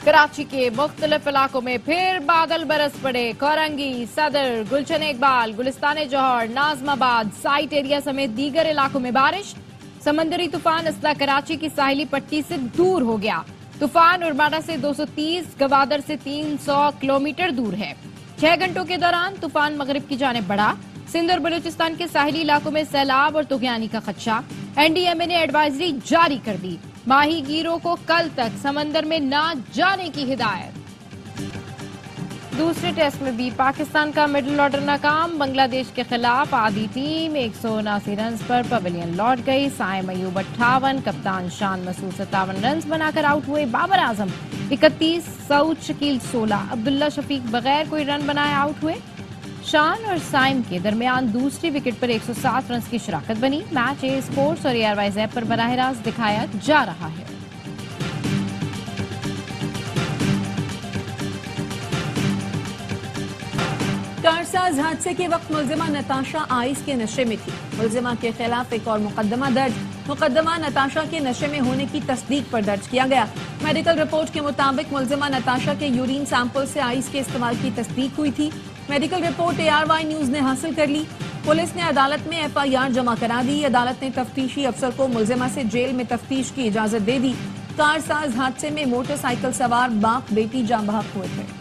कराची के मुख्तलिफ इलाकों में फिर बादल बरस पड़े। कोरंगी, सदर, गुलशन इकबाल, गुलिस्तान जौहर, नाजमाबाद, साइट एरिया समेत दीगर इलाकों में बारिश। समंदरी तूफान असला कराची की साहिली पट्टी से दूर हो गया। तूफान उरमाडा से 230, गवादर से 300 किलोमीटर दूर है। 6 घंटों के दौरान तूफान मगरिब की जानिब बढ़ा। सिंध और बलूचिस्तान के साहिली इलाकों में सैलाब और तुगयानी का खदशा। एनडीएमए ने एडवाइजरी जारी कर दी। माहीगीरों को कल तक समंदर में न जाने की हिदायत। दूसरे टेस्ट में भी पाकिस्तान का मिडिल ऑर्डर नाकाम। बांग्लादेश के खिलाफ आधी टीम 179 रन पर पवेलियन लौट गई। साइम अयूब 58, कप्तान शान मसूद 57 रन बनाकर आउट हुए। बाबर आजम 31, सऊद शकील 16, अब्दुल्ला शफीक बगैर कोई रन बनाए आउट हुए। शान और साइम के दरमियान दूसरी विकेट पर 107 रन की शराकत बनी। मैच ए स्पोर्ट्स और एआरवाई ऐप पर बराह रास्त दिखाया जा रहा है। कारसाज हादसे के वक्त मुलजिमा नताशा आइस के नशे में थी। मुलजिमा के खिलाफ एक और मुकदमा दर्ज। मुकदमा नताशा के नशे में होने की तस्दीक पर दर्ज किया गया। मेडिकल रिपोर्ट के मुताबिक मुलजिमा नताशा के यूरिन सैंपल से आइस के इस्तेमाल की तस्दीक हुई थी। मेडिकल रिपोर्ट एआरवाई न्यूज ने हासिल कर ली। पुलिस ने अदालत में एफआईआर जमा करा दी। अदालत ने तफ्तीशी अफसर को मुलजिमा से जेल में तफ्तीश की इजाजत दे दी। कारसाज हादसे में मोटरसाइकिल सवार बाप बेटी जान बहक हुए थे।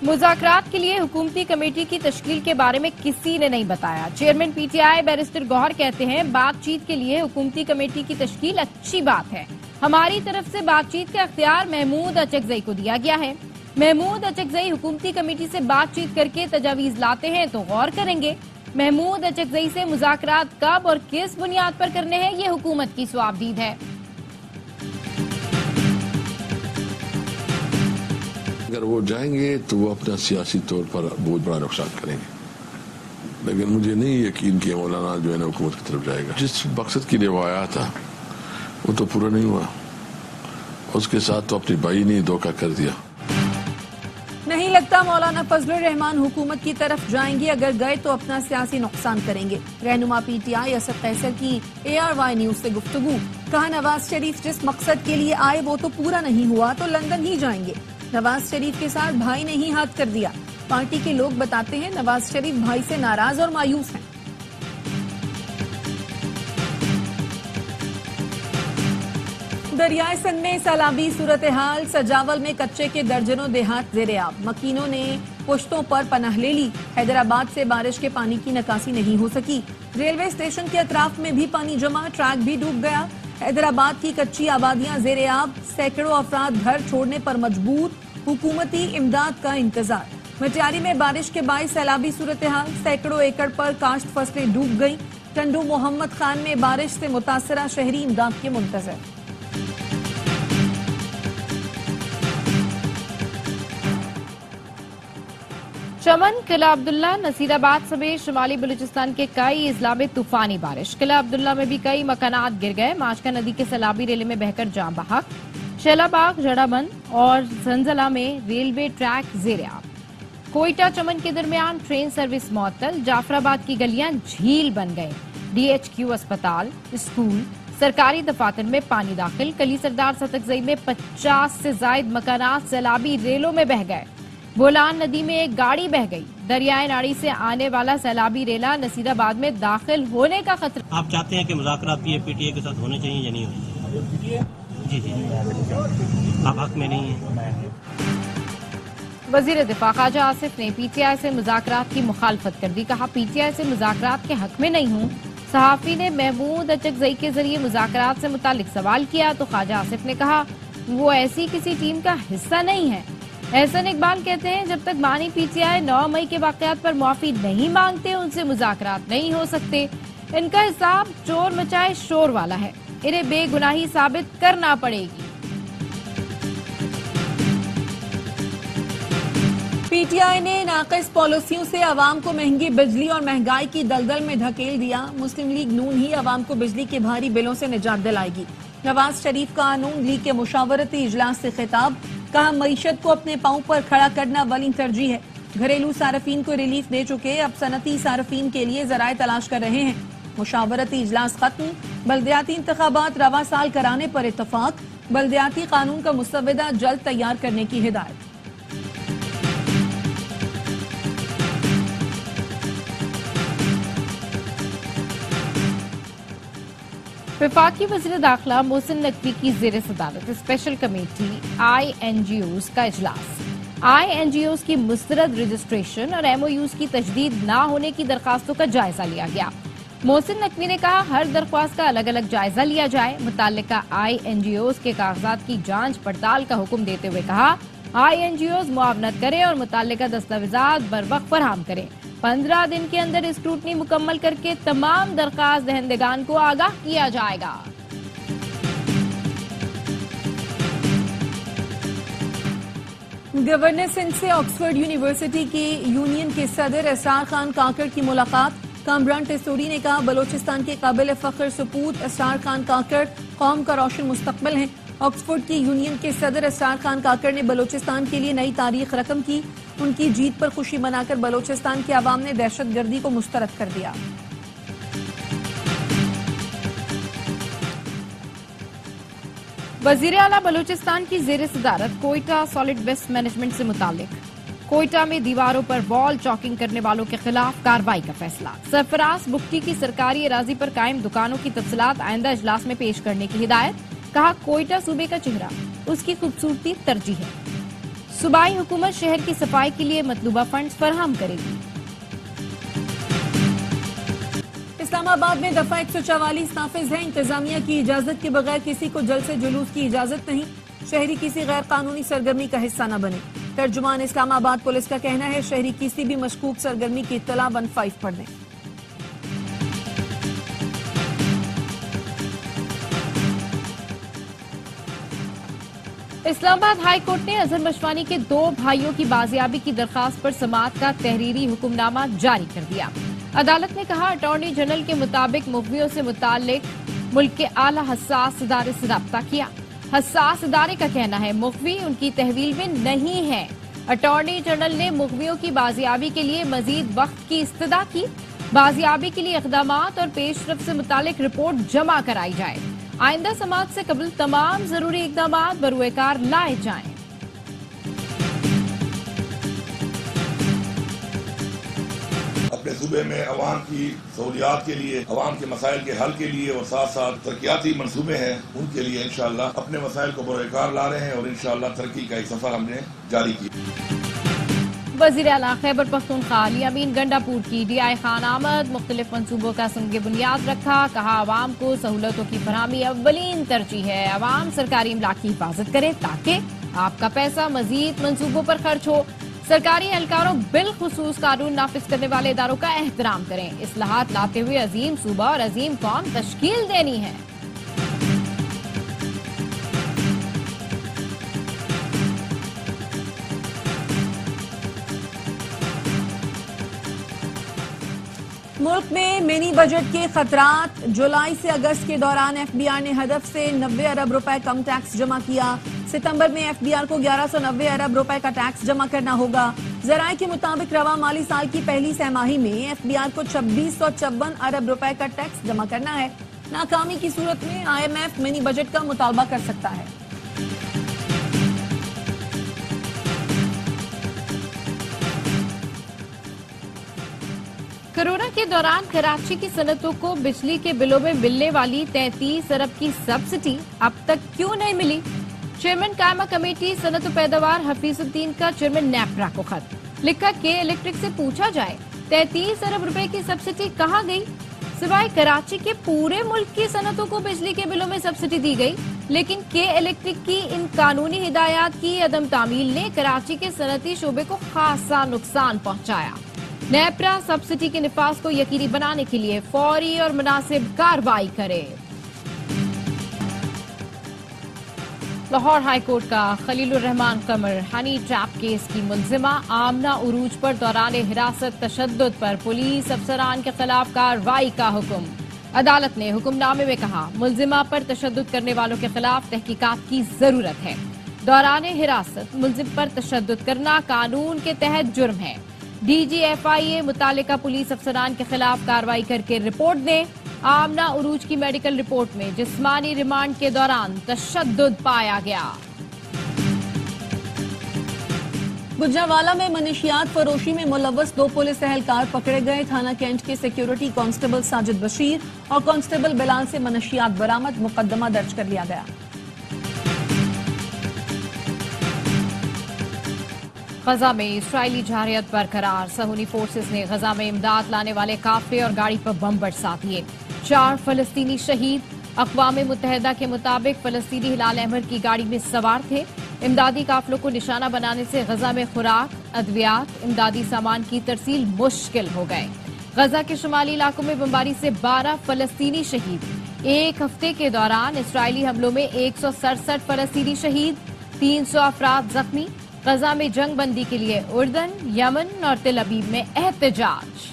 मुज़ाकरात के लिए हुकूमती कमेटी की तश्कील के बारे में किसी ने नहीं बताया। चेयरमैन पीटीआई बैरिस्टर गौहर कहते हैं बातचीत के लिए हुकूमती कमेटी की तश्कील अच्छी बात है। हमारी तरफ से बातचीत का इख्तियार महमूद अचकजई को दिया गया है। महमूद अचकजई हुकूमती कमेटी से बातचीत करके तजावीज लाते हैं तो गौर करेंगे। महमूद अचकजई से मुज़ाकरात कब और किस बुनियाद पर करने हैं, ये हुकूमत की स्वाबदीद है। अगर वो जाएंगे तो वो अपना सियासी तौर पर बहुत बड़ा नुकसान करेंगे, लेकिन मुझे नहीं यकीन कि मौलाना जो है ना हुकूमत की तरफ जाएगा। जिस मकसद के लिए वो आया था वो तो पूरा नहीं हुआ। उसके साथ तो अपनी भाई ने धोखा कर दिया। नहीं लगता मौलाना फजलुर रहमान हुकूमत की तरफ जाएंगे। अगर गए तो अपना सियासी नुकसान करेंगे। रहनुमा पीटीआई असद कैसर की एआरवाई न्यूज से गुफ्तगू। कहा नवाज शरीफ जिस मकसद के लिए आए वो तो पूरा नहीं हुआ तो लंदन ही जाएंगे। नवाज शरीफ के साथ भाई ने ही हाथ कर दिया। पार्टी के लोग बताते हैं नवाज शरीफ भाई से नाराज और मायूस हैं। दरियाए सिंध में सैलाबी सूरत हाल। सजावल में कच्चे के दर्जनों देहात ज़ेरे-आब। मकीनों ने पुश्तों पर पनाह ले ली। हैदराबाद से बारिश के पानी की निकासी नहीं हो सकी। रेलवे स्टेशन के अतराफ में भी पानी जमा, ट्रैक भी डूब गया। हैदराबाद की कच्ची आबादियां ज़ेरे-आब। सैकड़ों अफराद घर छोड़ने पर मजबूर। हुकूमती इमदाद का इंतजार। मटियारी में बारिश के बायस सैलाबी सूरत हाल। सैकड़ों एकड़ पर काश्त फसलें डूब गईं। टंडू मोहम्मद खान में बारिश से मुतासरा शहरी इमदाद के मुंतजर। चमन, किला अब्दुल्ला, नसीराबाद समेत शुमाली बलूचिस्तान के कई अजला में तूफानी बारिश। किला अब्दुल्ला में भी कई मकानात गिर गए। माशका नदी के सैलाबी रेले में बहकर जाम बहक। शैलाबाग, जड़ाबंद और जंजला में रेलवे ट्रैक ज़ेरे-आब। कोयटा चमन के दरमियान ट्रेन सर्विस मुअत्तल। जाफराबाद की गलियां झील बन गए। डीएचक्यू अस्पताल, स्कूल, सरकारी दफातर में पानी दाखिल। कली सरदार सतकजई में 50 से जायद मकानात सैलाबी रेलों में बह गए। बोलान नदी में एक गाड़ी बह गई। दरियाए नाड़ी से आने वाला सैलाबी रेला नसीराबाद में दाखिल होने का खतरा। आप चाहते हैं कि मुज़ाकरात पीटीए के साथ होने चाहिए या नहीं होने चाहिए? जी आप हक में नहीं है। वजीर दिफा ख्वाजा आसिफ ने पीटीआई से मुज़ाकरात की मुखालफत कर दी। कहा पीटीआई से मुज़ाकरात के हक में नहीं हूँ। सहाफी ने महमूद अचकजई के जरिए मुज़ाकरात से मुतालिक सवाल किया तो ख्वाजा आसिफ ने कहा वो ऐसी किसी टीम का हिस्सा नहीं है। एहसन इकबाल कहते हैं जब तक बानी पीटीआई 9 मई के वाकयात पर माफी नहीं मांगते उनसे मुज़ाकरात नहीं हो सकते। इनका हिसाब चोर मचाए शोर वाला है। इन्हें बेगुनाही साबित करना पड़ेगी। पीटीआई ने नाक़िस पॉलिसियों से अवाम को महंगी बिजली और महंगाई की दलदल में धकेल दिया। मुस्लिम लीग नून ही अवाम को बिजली के भारी बिलों से निजात दिलाएगी। नवाज शरीफ का नून लीग के मुशावरती इजलास से खिताब। कहा मईशत को अपने पांव पर खड़ा करना अव्वलीन तरजीह है। घरेलू सार्फिन को रिलीफ दे चुके, अब सनती सार्फिन के लिए जराए तलाश कर रहे हैं। मुशावरती इजलास खत्म, बल्दियाती इंतखाबात रवा साल कराने पर इत्तफाक, बल्दियाती कानून का मुसव्वदा जल्द तैयार करने की हिदायत। वफाकी वज़ीर दाखिला मोहसिन नकवी की ज़ेर सदारत स्पेशल कमेटी INGOs का इजलास। INGOs की मुस्तरद रजिस्ट्रेशन और MOUs की तजदीद न होने की दरखास्तों का जायजा लिया गया। मोहसिन नकवी ने कहा, हर दरख्वास्त का अलग अलग जायजा लिया जाए। मुताल्लिका INGOs के कागजात की जांच पड़ताल का हुक्म देते हुए कहा, INGOs मुआवनत करें और मुताल्लिका दस्तावेजात बरवक्त फराहम करें। 15 दिन के अंदर स्क्रूटनी मुकम्मल करके तमाम दरखास्त दहंदगान को आगाह किया जाएगा। गवर्नर सिंध से ऑक्सफोर्ड यूनिवर्सिटी के यूनियन के सदर एसरार खान काकड़ की मुलाकात। कामरान टेसूरी ने कहा, बलोचिस्तान के काबिल फख्र सपूत एसरार खान काकड़ कौम का रोशन मुस्तकबिल हैं। ऑक्सफोर्ड की यूनियन के सदर एसरार खान काकड़ ने बलोचिस्तान के लिए नई तारीख रकम की। उनकी जीत पर खुशी मनाकर बलोचिस्तान की आवाम ने दहशतगर्दी को मुस्तरद कर दिया। वजीर आला बलूचिस्तान की जेर सदारत कोयटा सॉलिड वेस्ट मैनेजमेंट से मुतालिक कोयटा में दीवारों पर वॉल चॉकिंग करने वालों के खिलाफ कार्रवाई का फैसला। सरफराज बुख्ती की सरकारी अराजी पर कायम दुकानों की तफसीलात आइंदा इजलास में पेश करने की हिदायत। कहा, कोयटा सूबे का चेहरा, उसकी खूबसूरती तरजीह है। सूबाई हुकूमत शहर की सफाई के लिए मतलूबा फंड्स फराहम करेगी। इस्लामाबाद में दफा 144 नाफिज है। इंतजामिया की इजाजत के बगैर किसी को जल्द से जुलूस की इजाजत नहीं। शहरी किसी गैर कानूनी सरगर्मी का हिस्सा न बने। तर्जुमान इस्लामाबाद पुलिस का कहना है, शहरी किसी भी मशकूक सरगर्मी की इत्तला 15 पर दें। इस्लामाबाद हाई कोर्ट ने अजहर मशवानी के 2 भाइयों की बाजियाबी की दरखास्त पर समाअत का तहरीरी हुक्मनामा जारी कर दिया। अदालत ने कहा, अटॉर्नी जनरल के मुताबिक मुखबियों से मुतालिक मुल्क के आला हसास इदारे से रब्ता किया। हसास इदारे का कहना है, मुखबी उनकी तहवील में नहीं है। अटॉर्नी जनरल ने मुखबियों की बाजियाबी के लिए मजीद वक्त की इस्तदा की। बाजियाबी के लिए इक़दामात और पेशरफ से मुतालिक रिपोर्ट जमा कराई जाए। आइंदा समाअत से कबल तमाम जरूरी इक़दामात बरूएकार लाए जाएं। अपने सूबे में अवाम की सहूलियात के लिए, अवाम के मसाइल के हल के लिए और साथ साथ तरक्याती मनसूबे हैं, उनके लिए इंशाअल्लाह अपने मसाइल को बरोकार ला रहे हैं और इंशाअल्लाह तरक्की का एक सफर हमने जारी किया। वज़ीर आला खैबर पख्तूनख्वा अली अमीन गंडापुर की DI खान आमद मुख्तलिफ मनसूबों का संग बुनियाद रखा। कहा, आवाम को सहूलतों की फरहमी अव्वलीन तरजीह है। आवाम सरकारी इमलाक की हिफाजत करे ताकि आपका पैसा मजीद मनसूबों पर खर्च हो। सरकारी एहलकारों बिलखुसूस कानून नाफिज करने वाले इदारों का एहतराम करें। इस्लाहात लाते हुए अजीम सूबा और अजीम कौम तश्कील देनी है। मुल्क में मिनी बजट के खतरात। जुलाई से अगस्त के दौरान FBR ने हदफ से 90 अरब रुपए कम टैक्स जमा किया। सितंबर में FBR को 1190 अरब रुपए का टैक्स जमा करना होगा। जराये के मुताबिक रवा माली साल की पहली सहमाही में FBR को 2654 अरब रुपए का टैक्स जमा करना है। नाकामी की सूरत में IMF मिनी बजट का मुतालबा कर सकता है। कोरोना के दौरान कराची की सनतों को बिजली के बिलों में मिलने वाली 33 अरब की सब्सिडी अब तक क्यों नहीं मिली? चेयरमैन कायमा कमेटी सनत पैदावार हफीजुद्दीन का चेयरमैन नेपरा को खत लिखा के इलेक्ट्रिक से पूछा जाए 33 अरब रुपए की सब्सिडी कहाँ गई? सिवाय कराची के पूरे मुल्क की सनतों को बिजली के बिलों में सब्सिडी दी गई, लेकिन के इलेक्ट्रिक की इन कानूनी हिदायत की अदम तामील ने कराची के सनती शोबे को खासा नुकसान पहुंचाया। नेपरा सब्सिडी के निफाज को यकीनी बनाने के लिए फौरी और मुनासिब कार्रवाई करे। लाहौर हाई कोर्ट का खलीलुर रहमान कमर हनी ट्रैप केस की मुलजिमा आमना उरूज पर दौरान हिरासत तशद्दुद पर पुलिस अफसरान के खिलाफ कार्रवाई का हुक्म। अदालत ने हुक्मनामे में कहा, मुलजिमा पर तशद्दुद करने वालों के खिलाफ तहकीकात की जरूरत है। दौरान हिरासत मुलजिम पर तशद्दुद करना कानून के तहत जुर्म है। DG FIA मुतालिका पुलिस अफसरान के खिलाफ कार्रवाई करके रिपोर्ट दें। आमना उरूज की मेडिकल रिपोर्ट में जिस्मानी रिमांड के दौरान तशद्दुद पाया गया। गुजरांवाला में मनशियात फरोशी में मुलव्वस 2 पुलिस एहलकार पकड़े गए। थाना कैंट के सिक्योरिटी कांस्टेबल साजिद बशीर और कांस्टेबल बिलाल से मनशियात बरामद, मुकदमा दर्ज कर लिया गया। गजा में इस्राएली जारयत बरकरार। सहूनी फोर्सेस ने गजा में इमदाद लाने वाले काफिले और गाड़ी पर बम बरसा दिए। 4 फलस्तीनी शहीद। अक़वाम मुत्तहिदा के मुताबिक फलस्तीनी हिलाल अहमद की गाड़ी में सवार थे। इमदादी काफिलों को निशाना बनाने से गजा में खुराक, अद्वियात, इमदादी सामान की तरसील मुश्किल हो गए। गजा के शुमाली इलाकों में बमबारी से 12 फलस्तीनी शहीद। एक हफ्ते के दौरान इस्राएली हमलों में 167 फलस्तीनी शहीद, 300 अफराद जख्मी। गजा में जंग बंदी के लिए उर्दन, यमन और तेल अवीव में एहतजाज।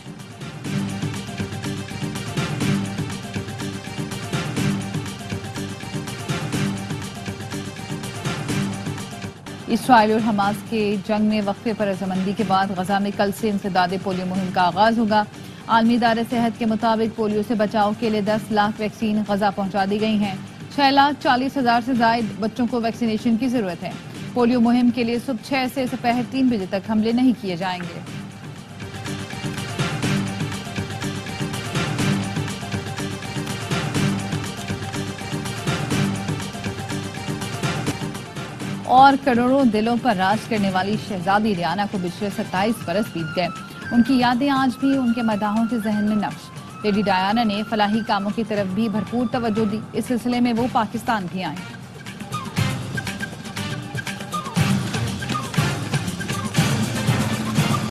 इसराइल और हमास के जंग में वक्फे पर रजामंदी के बाद गजा में कल से इंसदादे पोलियो मुहिम का आगाज होगा। आलमी इदारे सेहत के मुताबिक पोलियो से बचाव के लिए 10 लाख वैक्सीन गजा पहुंचा दी गई हैं। 6,40,000 से जायद बच्चों को वैक्सीनेशन की जरूरत है। पोलियो मुहिम के लिए सुबह 6 से दोपहर 3 बजे तक हमले नहीं किए जाएंगे। और करोड़ों दिलों पर राज करने वाली शहजादी रियाना को पिछले 27 बरस बीत गए। उनकी यादें आज भी उनके मदाहों के जहन में नक्श। लेडी डायना ने फलाही कामों की तरफ भी भरपूर तवज्जो दी। इस सिलसिले में वो पाकिस्तान भी आए।